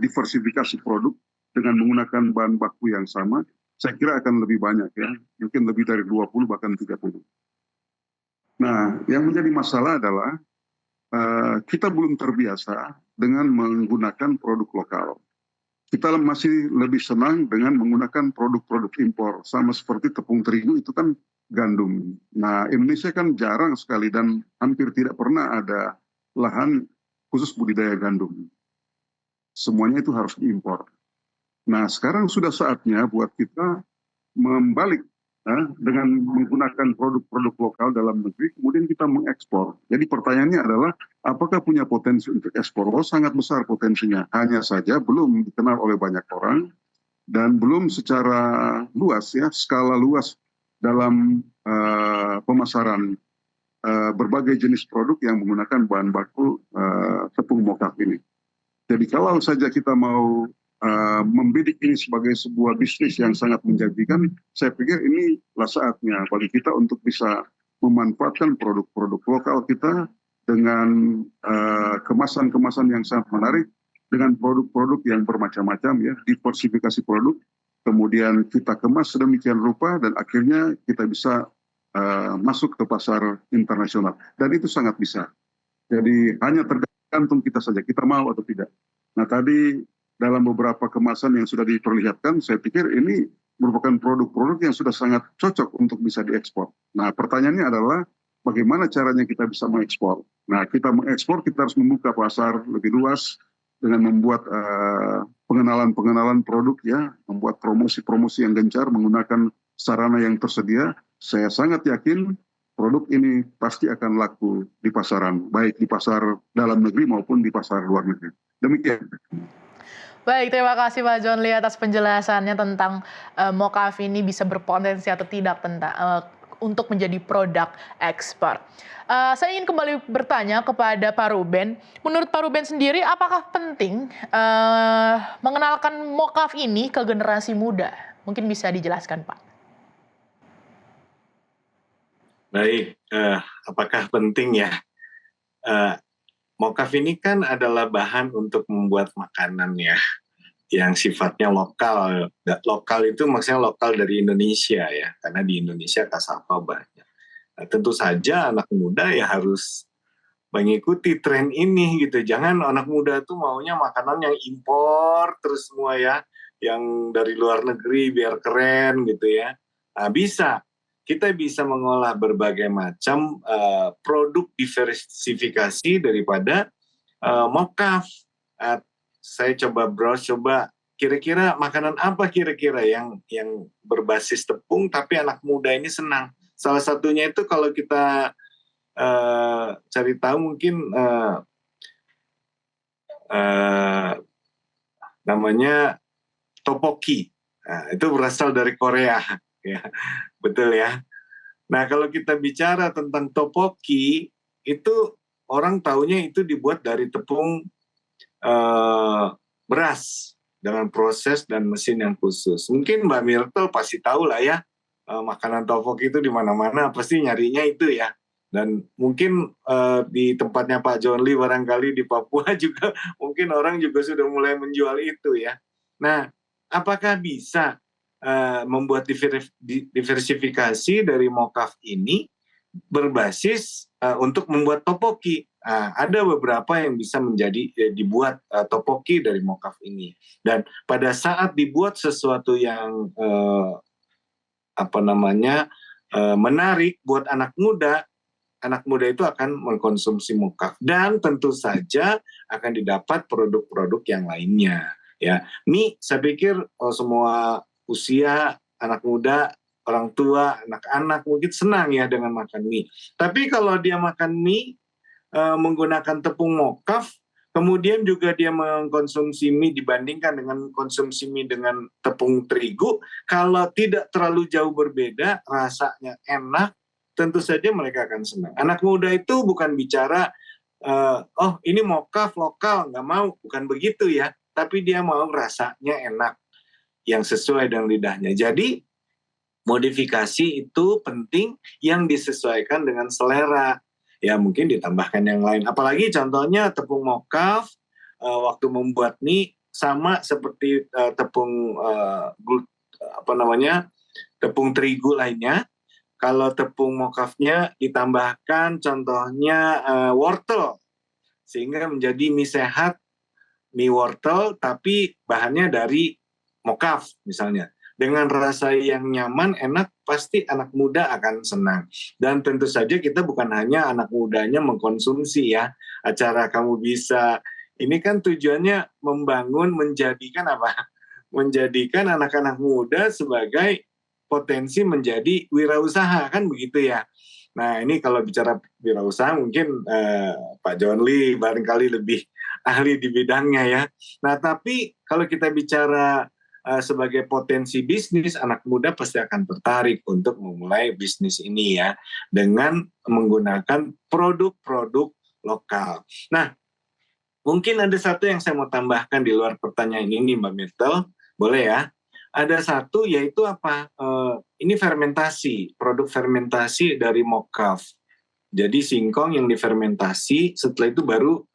diversifikasi produk dengan menggunakan bahan baku yang sama, saya kira akan lebih banyak ya, mungkin lebih dari 20 bahkan 30. Nah, yang menjadi masalah adalah kita belum terbiasa dengan menggunakan produk lokal. kita masih lebih senang dengan menggunakan produk-produk impor. Sama seperti tepung terigu itu kan gandum. Nah, Indonesia kan jarang sekali dan hampir tidak pernah ada lahan khusus budidaya gandum. Semuanya itu harus diimpor. Nah, sekarang sudah saatnya buat kita membalik dengan menggunakan produk-produk lokal dalam negeri, kemudian kita mengekspor. Jadi pertanyaannya adalah, apakah punya potensi untuk ekspor? Oh, sangat besar potensinya. Hanya saja belum dikenal oleh banyak orang dan belum secara luas, ya, skala luas dalam pemasaran berbagai jenis produk yang menggunakan bahan baku tepung mokaf ini. Jadi kalau saja kita mau membidik ini sebagai sebuah bisnis yang sangat menjanjikan, saya pikir inilah saatnya bagi kita untuk bisa memanfaatkan produk-produk lokal kita dengan kemasan-kemasan yang sangat menarik, dengan produk-produk yang bermacam-macam, ya, diversifikasi produk, kemudian kita kemas sedemikian rupa dan akhirnya kita bisa masuk ke pasar internasional. Dan itu sangat bisa. Jadi hanya tergantung kita saja, kita mau atau tidak. Nah, tadi dalam beberapa kemasan yang sudah diperlihatkan, saya pikir ini merupakan produk-produk yang sudah sangat cocok untuk bisa diekspor. Nah, pertanyaannya adalah bagaimana caranya kita bisa mengekspor. Nah, kita mengekspor, kita harus membuka pasar lebih luas dengan membuat pengenalan-pengenalan produk, ya, membuat promosi-promosi yang gencar menggunakan sarana yang tersedia. Saya sangat yakin produk ini pasti akan laku di pasaran, baik di pasar dalam negeri maupun di pasar luar negeri. Demikian. Baik, terima kasih Pak John Lee atas penjelasannya tentang mokaf ini bisa berpotensi atau tidak untuk menjadi produk ekspor. Saya ingin kembali bertanya kepada Pak Ruben. Menurut Pak Ruben sendiri, apakah penting mengenalkan mokaf ini ke generasi muda? Mungkin bisa dijelaskan, Pak. Baik, apakah penting ya? Mokaf ini kan adalah bahan untuk membuat makanan, ya, yang sifatnya lokal. Lokal itu maksudnya lokal dari Indonesia, ya, karena di Indonesia kasava banyak. Nah, tentu saja anak muda ya harus mengikuti tren ini gitu. Jangan anak muda tuh maunya makanan yang impor terus semua, ya, yang dari luar negeri biar keren gitu, ya. Nah, kita bisa mengolah berbagai macam produk diversifikasi daripada mokaf. Saya coba browse, kira-kira makanan apa kira-kira yang berbasis tepung tapi anak muda ini senang. Salah satunya itu kalau kita cari tahu mungkin namanya tteokbokki. Nah, itu berasal dari Korea. Ya, betul, ya. Nah, kalau kita bicara tentang tteokbokki, itu orang taunya itu dibuat dari tepung beras dengan proses dan mesin yang khusus. Mungkin Mbak Myrtle pasti tahu lah, ya, makanan tteokbokki itu di mana-mana pasti nyarinya itu, ya. Dan mungkin di tempatnya Pak John Lee barangkali di Papua juga mungkin orang juga sudah mulai menjual itu, ya. Nah, apakah bisa membuat diversifikasi dari mokaf ini berbasis untuk membuat tteokbokki? Ada beberapa yang bisa dibuat tteokbokki dari mokaf ini. Dan pada saat dibuat sesuatu yang menarik buat anak muda itu akan mengkonsumsi mokaf dan tentu saja akan didapat produk-produk yang lainnya, ya. Mie, saya pikir semua usia, anak muda, orang tua, anak-anak mungkin senang, ya, dengan makan mie. Tapi kalau dia makan mie menggunakan tepung mokaf, kemudian juga dia mengkonsumsi mie dibandingkan dengan konsumsi mie dengan tepung terigu, kalau tidak terlalu jauh berbeda, rasanya enak, tentu saja mereka akan senang. Anak muda itu bukan bicara, oh ini mokaf lokal, nggak mau, bukan begitu, ya. Tapi dia mau rasanya enak, yang sesuai dengan lidahnya. Jadi modifikasi itu penting yang disesuaikan dengan selera. Ya, mungkin ditambahkan yang lain. Apalagi contohnya tepung mokaf waktu membuat mie sama seperti tepung tepung terigu lainnya. Kalau tepung mokafnya ditambahkan contohnya wortel sehingga menjadi mie sehat mie wortel tapi bahannya dari mokaf misalnya. Dengan rasa yang nyaman, enak, pasti anak muda akan senang. Dan tentu saja kita bukan hanya anak mudanya mengkonsumsi ya. Acara Kamu Bisa ini kan tujuannya membangun, menjadikan apa? Menjadikan anak-anak muda sebagai potensi menjadi wirausaha, kan begitu ya. Nah ini kalau bicara wirausaha mungkin Pak John Lee barangkali lebih ahli di bidangnya ya. Nah tapi kalau kita bicara sebagai potensi bisnis, anak muda pasti akan tertarik untuk memulai bisnis ini ya, dengan menggunakan produk-produk lokal. Nah, mungkin ada satu yang saya mau tambahkan di luar pertanyaan ini Mbak Myrtle, boleh ya? Ada satu yaitu apa? Ini fermentasi, produk fermentasi dari mokaf. Jadi singkong yang difermentasi, setelah itu baru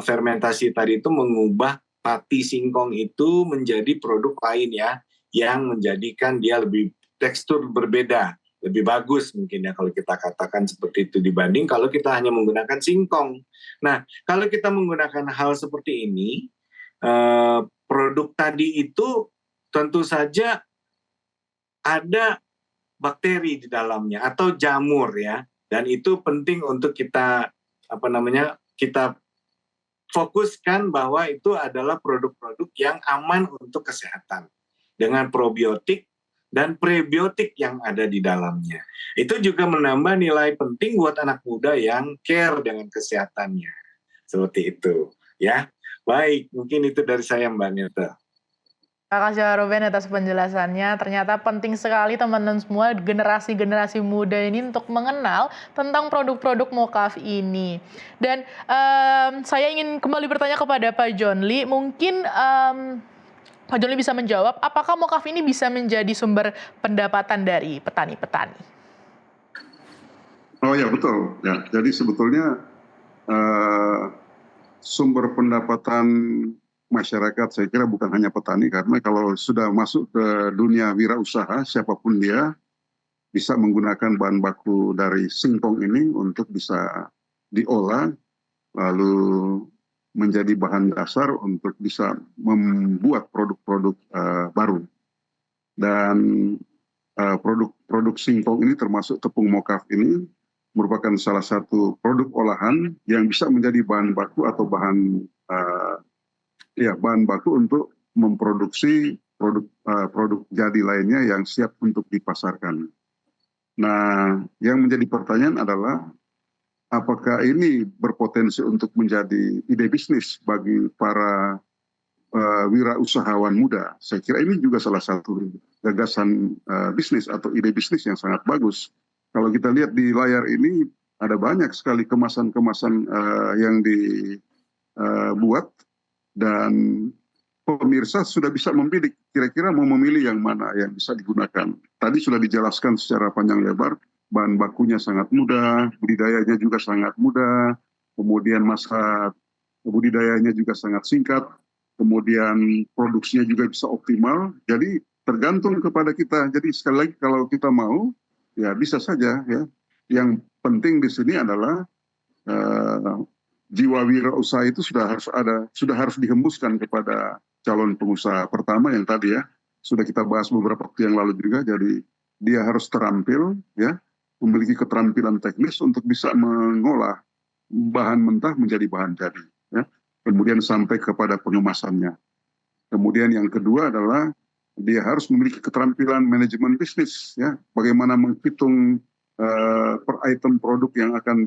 fermentasi tadi itu mengubah pati singkong itu menjadi produk lain ya, yang menjadikan dia lebih tekstur berbeda, lebih bagus mungkin ya kalau kita katakan seperti itu dibanding kalau kita hanya menggunakan singkong. Nah, kalau kita menggunakan hal seperti ini, produk tadi itu tentu saja ada bakteri di dalamnya atau jamur ya, dan itu penting untuk kita kita fokuskan bahwa itu adalah produk-produk yang aman untuk kesehatan dengan probiotik dan prebiotik yang ada di dalamnya. Itu juga menambah nilai penting buat anak muda yang care dengan kesehatannya. Seperti itu, ya. Baik, mungkin itu dari saya Mbak Nirta. Terima kasih Pak Ruben atas penjelasannya. Ternyata penting sekali teman-teman semua generasi-generasi muda ini untuk mengenal tentang produk-produk mokaf ini. Dan saya ingin kembali bertanya kepada Pak John Lee. Mungkin Pak John Lee bisa menjawab, apakah mokaf ini bisa menjadi sumber pendapatan dari petani-petani? Oh ya betul. Ya, jadi sebetulnya sumber pendapatan masyarakat saya kira bukan hanya petani, karena kalau sudah masuk ke dunia wirausaha siapapun dia bisa menggunakan bahan baku dari singkong ini untuk bisa diolah lalu menjadi bahan dasar untuk bisa membuat produk-produk baru. Dan produk singkong ini termasuk tepung mokaf ini merupakan salah satu produk olahan yang bisa menjadi bahan baku atau bahan baku untuk memproduksi produk jadi lainnya yang siap untuk dipasarkan. Nah, yang menjadi pertanyaan adalah apakah ini berpotensi untuk menjadi ide bisnis bagi para wirausahawan muda? Saya kira ini juga salah satu gagasan bisnis atau ide bisnis yang sangat bagus. Kalau kita lihat di layar ini ada banyak sekali kemasan-kemasan yang dibuat. Dan pemirsa sudah bisa memilih kira-kira mau memilih yang mana yang bisa digunakan. Tadi sudah dijelaskan secara panjang lebar, bahan bakunya sangat mudah, budidayanya juga sangat mudah, kemudian masa budidayanya juga sangat singkat, kemudian produksinya juga bisa optimal. Jadi tergantung kepada kita. Jadi sekali lagi kalau kita mau, ya bisa saja ya. Yang penting di sini adalah jiwa wirausaha itu sudah harus dihembuskan kepada calon pengusaha pertama yang tadi ya sudah kita bahas beberapa waktu yang lalu juga. Jadi dia harus terampil ya, memiliki keterampilan teknis untuk bisa mengolah bahan mentah menjadi bahan jadi ya, kemudian sampai kepada pengemasannya. Kemudian yang kedua adalah dia harus memiliki keterampilan manajemen bisnis ya, bagaimana menghitung per item produk yang akan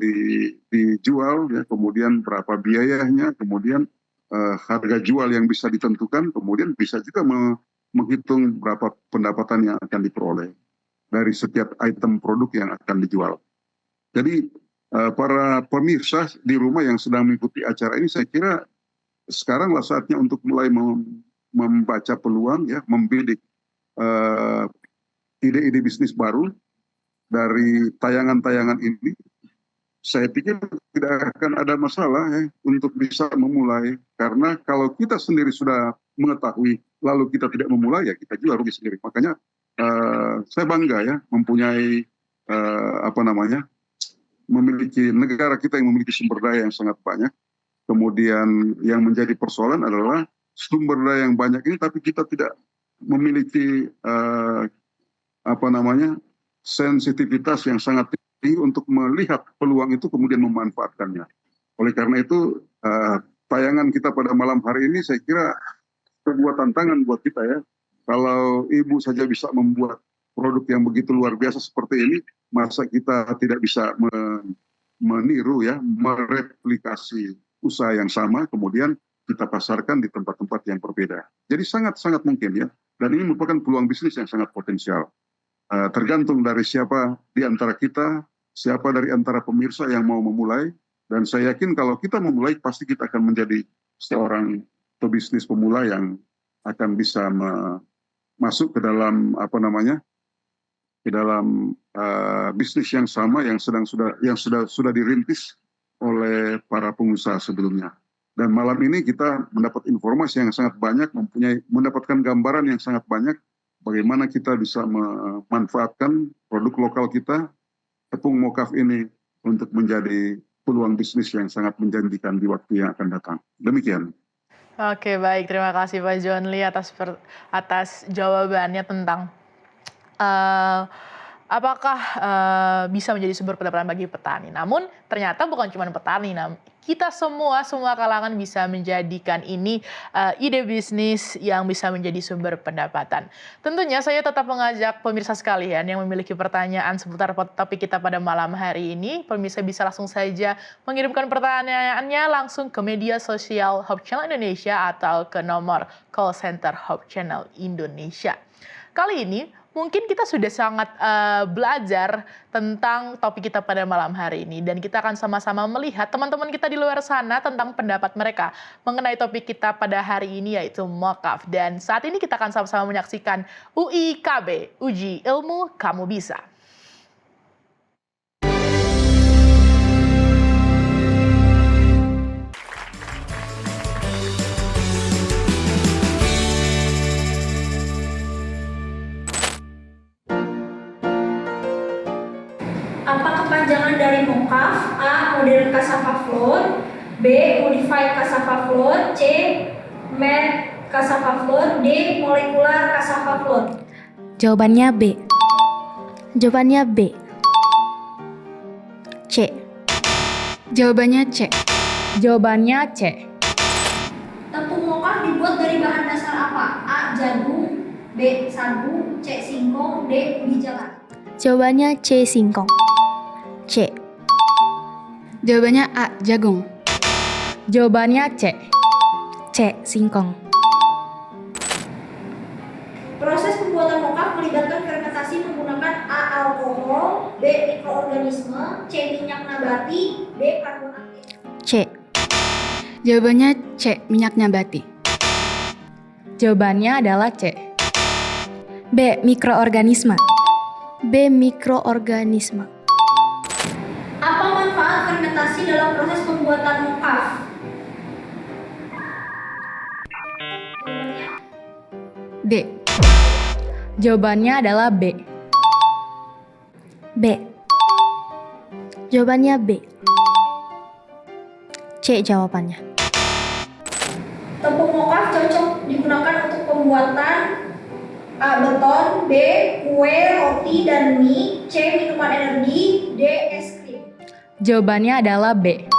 dijual, ya, kemudian berapa biayanya, kemudian harga jual yang bisa ditentukan, kemudian bisa juga menghitung berapa pendapatan yang akan diperoleh dari setiap item produk yang akan dijual. Jadi para pemirsa di rumah yang sedang mengikuti acara ini, saya kira sekaranglah saatnya untuk mulai membaca peluang, ya, membidik ide-ide bisnis baru dari tayangan-tayangan ini. Saya pikir tidak akan ada masalah ya, untuk bisa memulai, karena kalau kita sendiri sudah mengetahui lalu kita tidak memulai, ya kita juga rugi sendiri. Makanya saya bangga ya mempunyai memiliki negara kita yang memiliki sumber daya yang sangat banyak, Kemudian yang menjadi persoalan adalah sumber daya yang banyak ini, tapi kita tidak memiliki sensitivitas yang sangat tinggi untuk melihat peluang itu kemudian memanfaatkannya. Oleh karena itu tayangan kita pada malam hari ini saya kira sebuah tantangan buat kita ya. Kalau Ibu saja bisa membuat produk yang begitu luar biasa seperti ini, masa kita tidak bisa meniru ya, mereplikasi usaha yang sama kemudian kita pasarkan di tempat-tempat yang berbeda. Jadi sangat-sangat mungkin ya. Dan ini merupakan peluang bisnis yang sangat potensial. Tergantung dari siapa di antara kita, siapa dari antara pemirsa yang mau memulai. Dan saya yakin kalau kita memulai, pasti kita akan menjadi seorang pebisnis pemula yang akan bisa masuk ke dalam bisnis yang sama yang sudah dirintis oleh para pengusaha sebelumnya. Dan malam ini kita mendapat informasi yang sangat banyak, mendapatkan gambaran yang sangat banyak bagaimana kita bisa memanfaatkan produk lokal kita, tepung mokaf ini untuk menjadi peluang bisnis yang sangat menjanjikan di waktu yang akan datang. Demikian. Oke, baik. Terima kasih Pak John Lee atas jawabannya tentang apakah bisa menjadi sumber pendapatan bagi petani. Namun ternyata bukan cuma petani, kita semua kalangan bisa menjadikan ini ide bisnis yang bisa menjadi sumber pendapatan. Tentunya saya tetap mengajak pemirsa sekalian yang memiliki pertanyaan seputar topik kita pada malam hari ini. Pemirsa bisa langsung saja mengirimkan pertanyaannya langsung ke media sosial Hope Channel Indonesia atau ke nomor call center Hope Channel Indonesia. Kali ini mungkin kita sudah sangat belajar tentang topik kita pada malam hari ini. Dan kita akan sama-sama melihat teman-teman kita di luar sana tentang pendapat mereka mengenai topik kita pada hari ini yaitu mokaf. Dan saat ini kita akan sama-sama menyaksikan UIKB, Uji Ilmu Kamu Bisa. Apa kepanjangan dari mokaf? A. Modern cassava flour, B. Modified cassava flour, C. Matte cassava flour, D. Molecular cassava flour. Jawabannya B. Jawabannya B. C. Jawabannya C. Jawabannya C. Tepung mokaf dibuat dari bahan dasar apa? A. Jagung, B. sagu, C. singkong, D. biji lat. Jawabannya C. Singkong. C. Jawabannya A. Jagung. Jawabannya C. C. Singkong. Proses pembuatan mokaf melibatkan fermentasi menggunakan A. alkohol, B. mikroorganisme, C. minyak nabati, D. karbon aktif. C. Jawabannya C. Minyak nabati. Jawabannya adalah C. B. Mikroorganisme. B. Mikroorganisme. Apa manfaat fermentasi dalam proses pembuatan mokaf? D. Jawabannya adalah B. B. Jawabannya B. C jawabannya. Tepung mokaf cocok digunakan untuk pembuatan A. beton, B. kue, roti, dan mie, C. minuman energi, D. es krim. Jawabannya adalah B.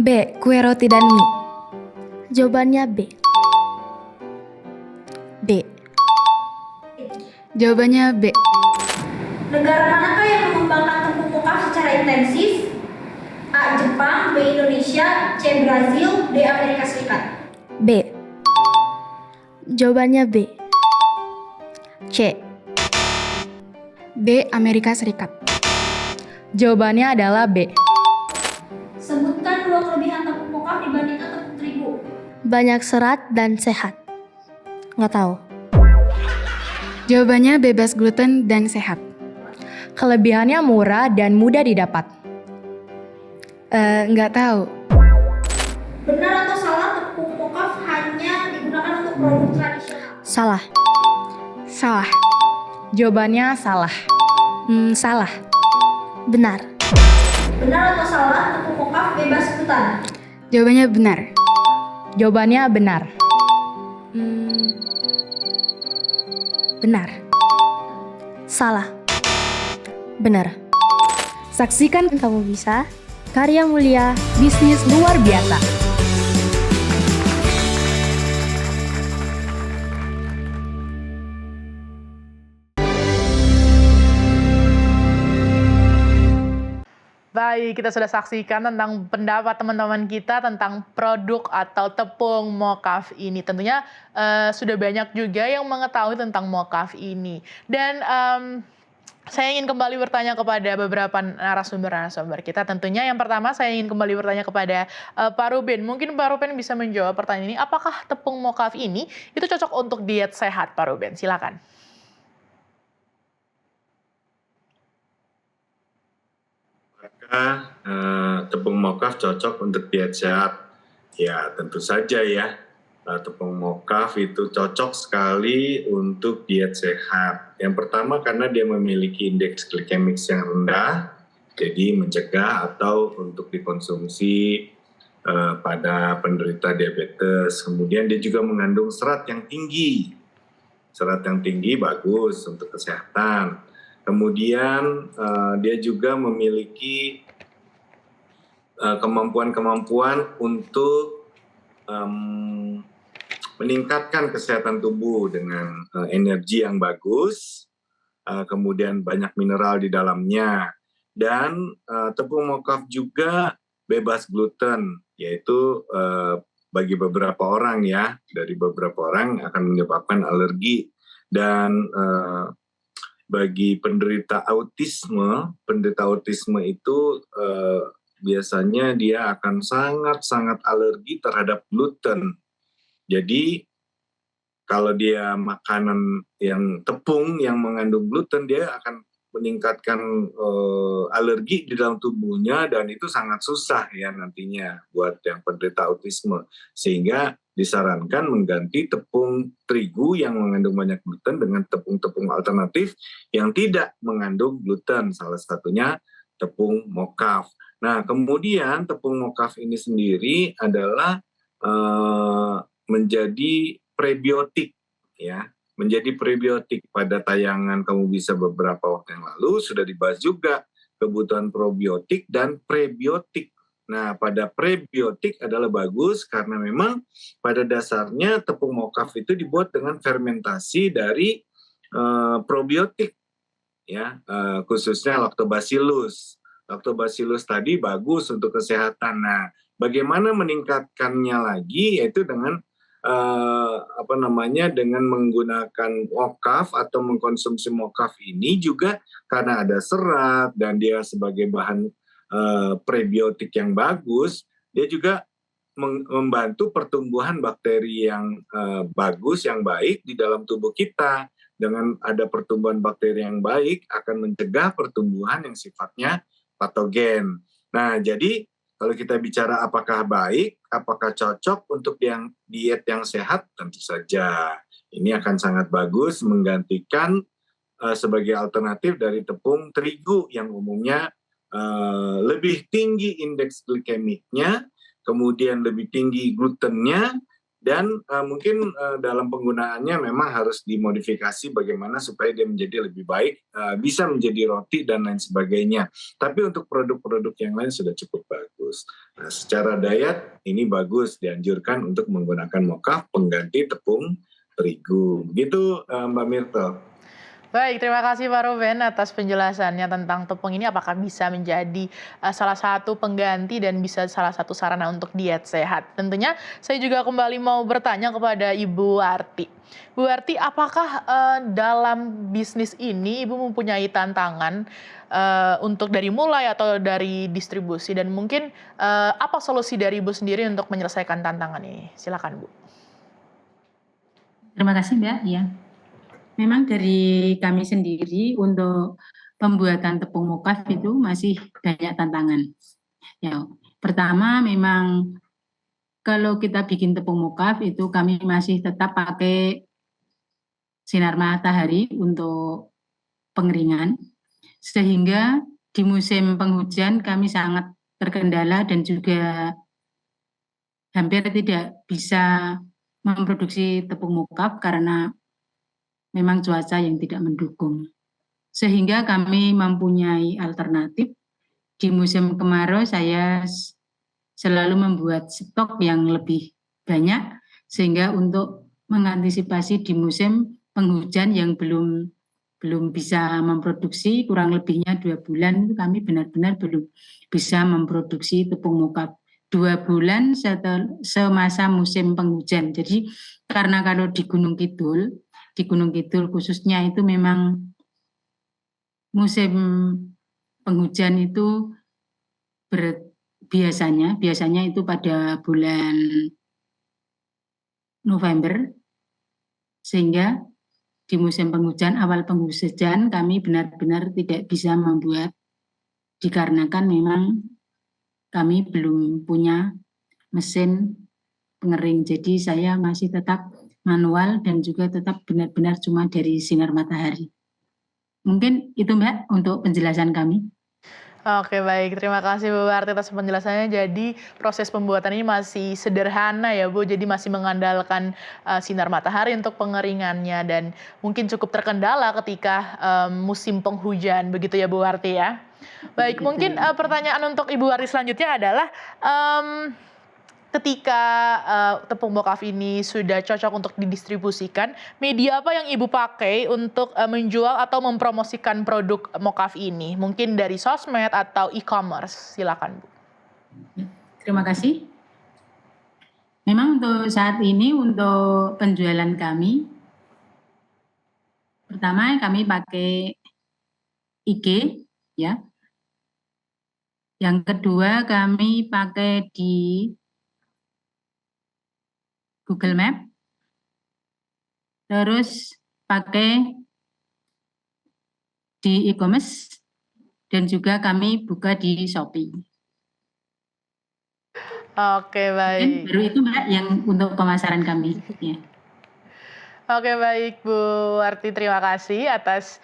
B. Kue, roti, dan mie. Jawabannya B. B. Jawabannya B. Negara manakah yang mengembangkan tepung mokaf secara intensif? A. Jepang, B. Indonesia, C. Brazil, D. Amerika Serikat. B. Jawabannya B. C. D. Amerika Serikat. Jawabannya adalah B. Sebutkan dua kelebihan tepung mokaf dibandingkan tepung terigu. Banyak serat dan sehat. Nggak tahu. Jawabannya bebas gluten dan sehat. Kelebihannya murah dan mudah didapat. Nggak tahu. Benar atau salah tepung mokaf hanya digunakan untuk produk tradisional? Salah. Salah. Jawabannya salah. Salah. Benar. Benar atau salah tepung mokaf bebas gluten? Jawabannya benar. Jawabannya benar. Benar. Salah. Benar. Saksikan Kamu Bisa, karya mulia bisnis luar biasa. Baik, kita sudah saksikan tentang pendapat teman-teman kita tentang produk atau tepung mokaf ini. Tentunya sudah banyak juga yang mengetahui tentang mokaf ini. Dan saya ingin kembali bertanya kepada beberapa narasumber kita. Tentunya yang pertama saya ingin kembali bertanya kepada Pak Ruben. Mungkin Pak Ruben bisa menjawab pertanyaan ini. Apakah tepung mokaf ini itu cocok untuk diet sehat, Pak Ruben? Silakan. Apakah tepung mokaf cocok untuk diet sehat? Ya, tentu saja ya. Tepung mokaf itu cocok sekali untuk diet sehat. Yang pertama karena dia memiliki indeks glikemik yang rendah, jadi mencegah atau untuk dikonsumsi pada penderita diabetes. Kemudian dia juga mengandung serat yang tinggi. Serat yang tinggi bagus untuk kesehatan. Kemudian dia juga memiliki kemampuan untuk meningkatkan kesehatan tubuh dengan energi yang bagus, kemudian banyak mineral di dalamnya. Dan tepung mokaf juga bebas gluten, yaitu bagi beberapa orang ya, dari beberapa orang akan menyebabkan alergi. Dan bagi penderita autisme itu biasanya dia akan sangat-sangat alergi terhadap gluten. Jadi kalau dia makanan yang tepung yang mengandung gluten, dia akan meningkatkan alergi di dalam tubuhnya, dan itu sangat susah ya nantinya buat yang penderita autisme. Sehingga disarankan mengganti tepung terigu yang mengandung banyak gluten dengan tepung-tepung alternatif yang tidak mengandung gluten, salah satunya tepung mokaf. Nah, kemudian tepung mokaf ini sendiri adalah menjadi prebiotik ya. Menjadi prebiotik. Pada tayangan Kamu Bisa beberapa waktu yang lalu sudah dibahas juga kebutuhan probiotik dan prebiotik. Nah, pada prebiotik adalah bagus karena memang pada dasarnya tepung mokaf itu dibuat dengan fermentasi dari probiotik ya, khususnya Lactobacillus. Lactobacillus tadi bagus untuk kesehatan. Nah, bagaimana meningkatkannya lagi, yaitu dengan dengan menggunakan mokaf atau mengkonsumsi mokaf ini juga karena ada serat dan dia sebagai bahan prebiotik yang bagus, dia juga membantu pertumbuhan bakteri yang bagus, yang baik di dalam tubuh kita. Dengan ada pertumbuhan bakteri yang baik akan mencegah pertumbuhan yang sifatnya patogen. Nah, jadi kalau kita bicara apakah baik, apakah cocok untuk yang diet yang sehat, tentu saja ini akan sangat bagus menggantikan sebagai alternatif dari tepung terigu yang umumnya lebih tinggi indeks glikemiknya, kemudian lebih tinggi glutennya, dan mungkin dalam penggunaannya memang harus dimodifikasi bagaimana supaya dia menjadi lebih baik, bisa menjadi roti dan lain sebagainya. Tapi untuk produk-produk yang lain sudah cukup bagus. Nah, secara diet ini bagus, dianjurkan untuk menggunakan mokaf pengganti tepung terigu. Begitu Mbak Myrtle. Baik, terima kasih Pak Ruben atas penjelasannya tentang tepung ini apakah bisa menjadi salah satu pengganti dan bisa salah satu sarana untuk diet sehat. Tentunya saya juga kembali mau bertanya kepada Ibu Warti. Bu Warti, apakah dalam bisnis ini Ibu mempunyai tantangan untuk dari mulai atau dari distribusi, dan mungkin apa solusi dari Ibu sendiri untuk menyelesaikan tantangan ini? Silakan Bu. Terima kasih Mbak. Ya. Memang dari kami sendiri untuk pembuatan tepung mokaf itu masih banyak tantangan. Ya, pertama memang kalau kita bikin tepung mokaf itu kami masih tetap pakai sinar matahari untuk pengeringan, sehingga di musim penghujan kami sangat terkendala dan juga hampir tidak bisa memproduksi tepung mokaf karena memang cuaca yang tidak mendukung. Sehingga kami mempunyai alternatif. Di musim kemarau saya selalu membuat stok yang lebih banyak sehingga untuk mengantisipasi di musim penghujan yang belum bisa memproduksi, kurang lebihnya 2 bulan itu kami benar-benar belum bisa memproduksi tepung mokaf. 2 bulan semasa musim penghujan. Jadi karena kalau di Gunung Kidul khususnya itu memang musim penghujan itu biasanya itu pada bulan November, sehingga di musim penghujan, awal penghujan kami benar-benar tidak bisa membuat dikarenakan memang kami belum punya mesin pengering. Jadi saya masih tetap manual dan juga tetap benar-benar cuma dari sinar matahari. Mungkin itu Mbak untuk penjelasan kami. Oke baik, terima kasih Bu Warti atas penjelasannya. Jadi proses pembuatan ini masih sederhana ya Bu, jadi masih mengandalkan sinar matahari untuk pengeringannya dan mungkin cukup terkendala ketika musim penghujan, begitu ya Bu Warti ya. Baik, mungkin pertanyaan untuk Ibu Warti selanjutnya adalah ketika tepung mokaf ini sudah cocok untuk didistribusikan, media apa yang Ibu pakai untuk menjual atau mempromosikan produk mokaf ini? Mungkin dari sosmed atau e-commerce? Silakan Bu. Terima kasih. Memang untuk saat ini untuk penjualan kami, pertama kami pakai IG ya. Yang kedua kami pakai di Google Map, terus pakai di e-commerce, dan juga kami buka di Shopee. Oke baik. Mungkin baru itu Mbak yang untuk pemasaran kami. Ya. Oke baik Bu Warti, terima kasih atas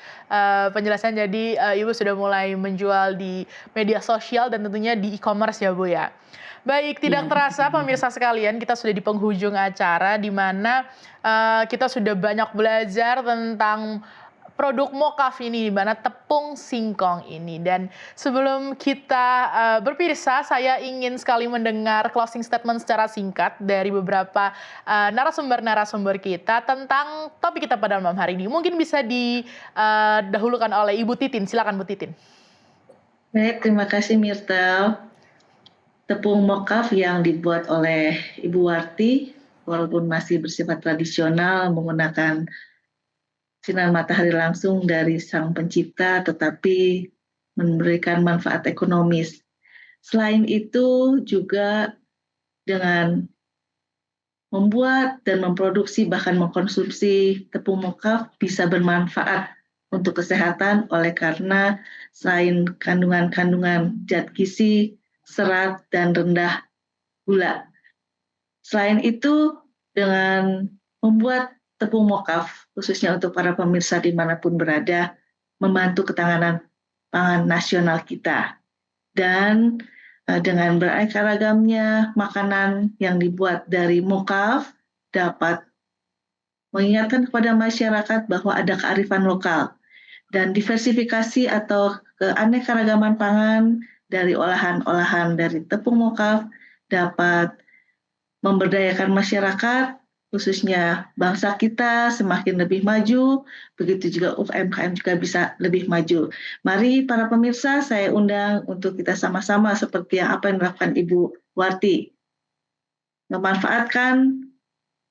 penjelasan. Jadi Ibu sudah mulai menjual di media sosial dan tentunya di e-commerce ya Bu ya. Baik, tidak terasa pemirsa sekalian, kita sudah di penghujung acara di mana kita sudah banyak belajar tentang produk mokaf ini, di mana tepung singkong ini. Dan sebelum kita berpisah, saya ingin sekali mendengar closing statement secara singkat dari beberapa narasumber-narasumber kita tentang topik kita pada malam hari ini. Mungkin bisa didahulukan oleh Ibu Titin. Silakan Bu Titin. Baik, terima kasih Myrtle. Tepung mokaf yang dibuat oleh Ibu Warti, walaupun masih bersifat tradisional menggunakan sinar matahari langsung dari Sang Pencipta, tetapi memberikan manfaat ekonomis. Selain itu juga dengan membuat dan memproduksi bahkan mengkonsumsi tepung mokaf bisa bermanfaat untuk kesehatan oleh karena selain kandungan-kandungan zat gizi, serat, dan rendah gula. Selain itu, dengan membuat tepung mokaf, khususnya untuk para pemirsa dimanapun berada, membantu ketahanan pangan nasional kita. Dan dengan beraneka ragamnya makanan yang dibuat dari mokaf dapat mengingatkan kepada masyarakat bahwa ada kearifan lokal dan diversifikasi atau keanekaragaman pangan dari olahan-olahan dari tepung mokaf dapat memberdayakan masyarakat, khususnya bangsa kita semakin lebih maju, begitu juga UMKM juga bisa lebih maju. Mari para pemirsa, saya undang untuk kita sama-sama seperti apa yang dilakukan Ibu Warti, memanfaatkan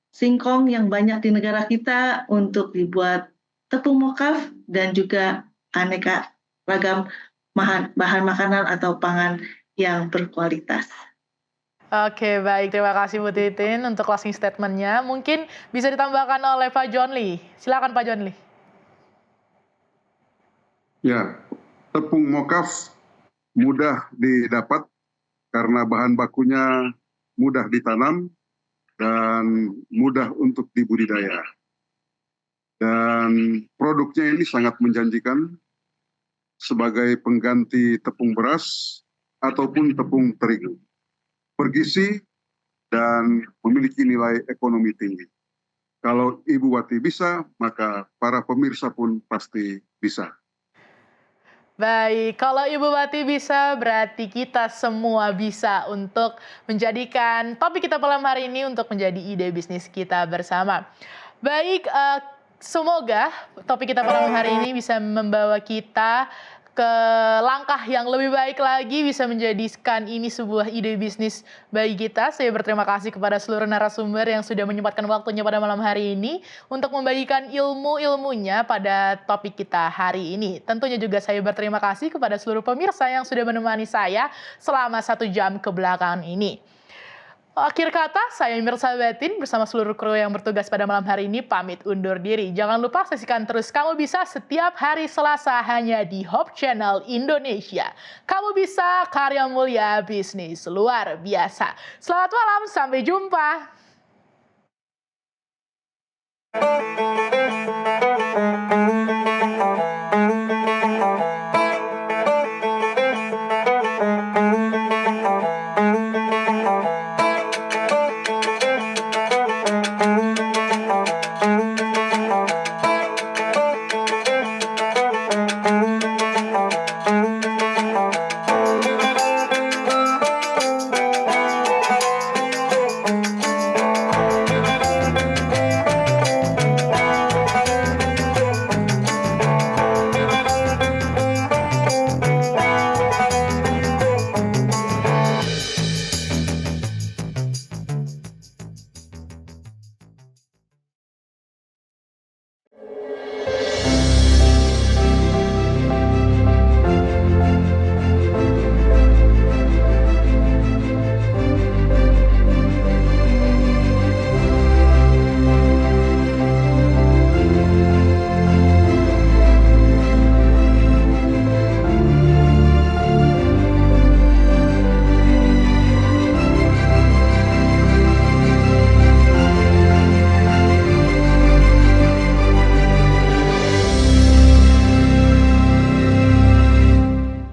singkong yang banyak di negara kita untuk dibuat tepung mokaf dan juga aneka ragam bahan makanan atau pangan yang berkualitas. Oke, baik. Terima kasih Bu Titin untuk closing statement-nya. Mungkin bisa ditambahkan oleh Pak John Lee. Silakan Pak John Lee. Ya, tepung mokaf mudah didapat karena bahan bakunya mudah ditanam dan mudah untuk dibudidaya. Dan produknya ini sangat menjanjikan sebagai pengganti tepung beras ataupun tepung terigu. Bergizi dan memiliki nilai ekonomi tinggi. Kalau Ibu Wati bisa, maka para pemirsa pun pasti bisa. Baik, kalau Ibu Wati bisa, berarti kita semua bisa untuk menjadikan topik kita malam hari ini untuk menjadi ide bisnis kita bersama. Baik, semoga topik kita malam hari ini bisa membawa kita ke langkah yang lebih baik lagi, bisa menjadikan ini sebuah ide bisnis bagi kita. Saya berterima kasih kepada seluruh narasumber yang sudah menyempatkan waktunya pada malam hari ini untuk membagikan ilmu-ilmunya pada topik kita hari ini. Tentunya juga saya berterima kasih kepada seluruh pemirsa yang sudah menemani saya selama 1 jam kebelakangan ini. Akhir kata, saya Mirsa Batin bersama seluruh kru yang bertugas pada malam hari ini pamit undur diri. Jangan lupa saksikan terus Kamu Bisa setiap hari Selasa hanya di Hope Channel Indonesia. Kamu Bisa, karya mulia bisnis luar biasa. Selamat malam, sampai jumpa.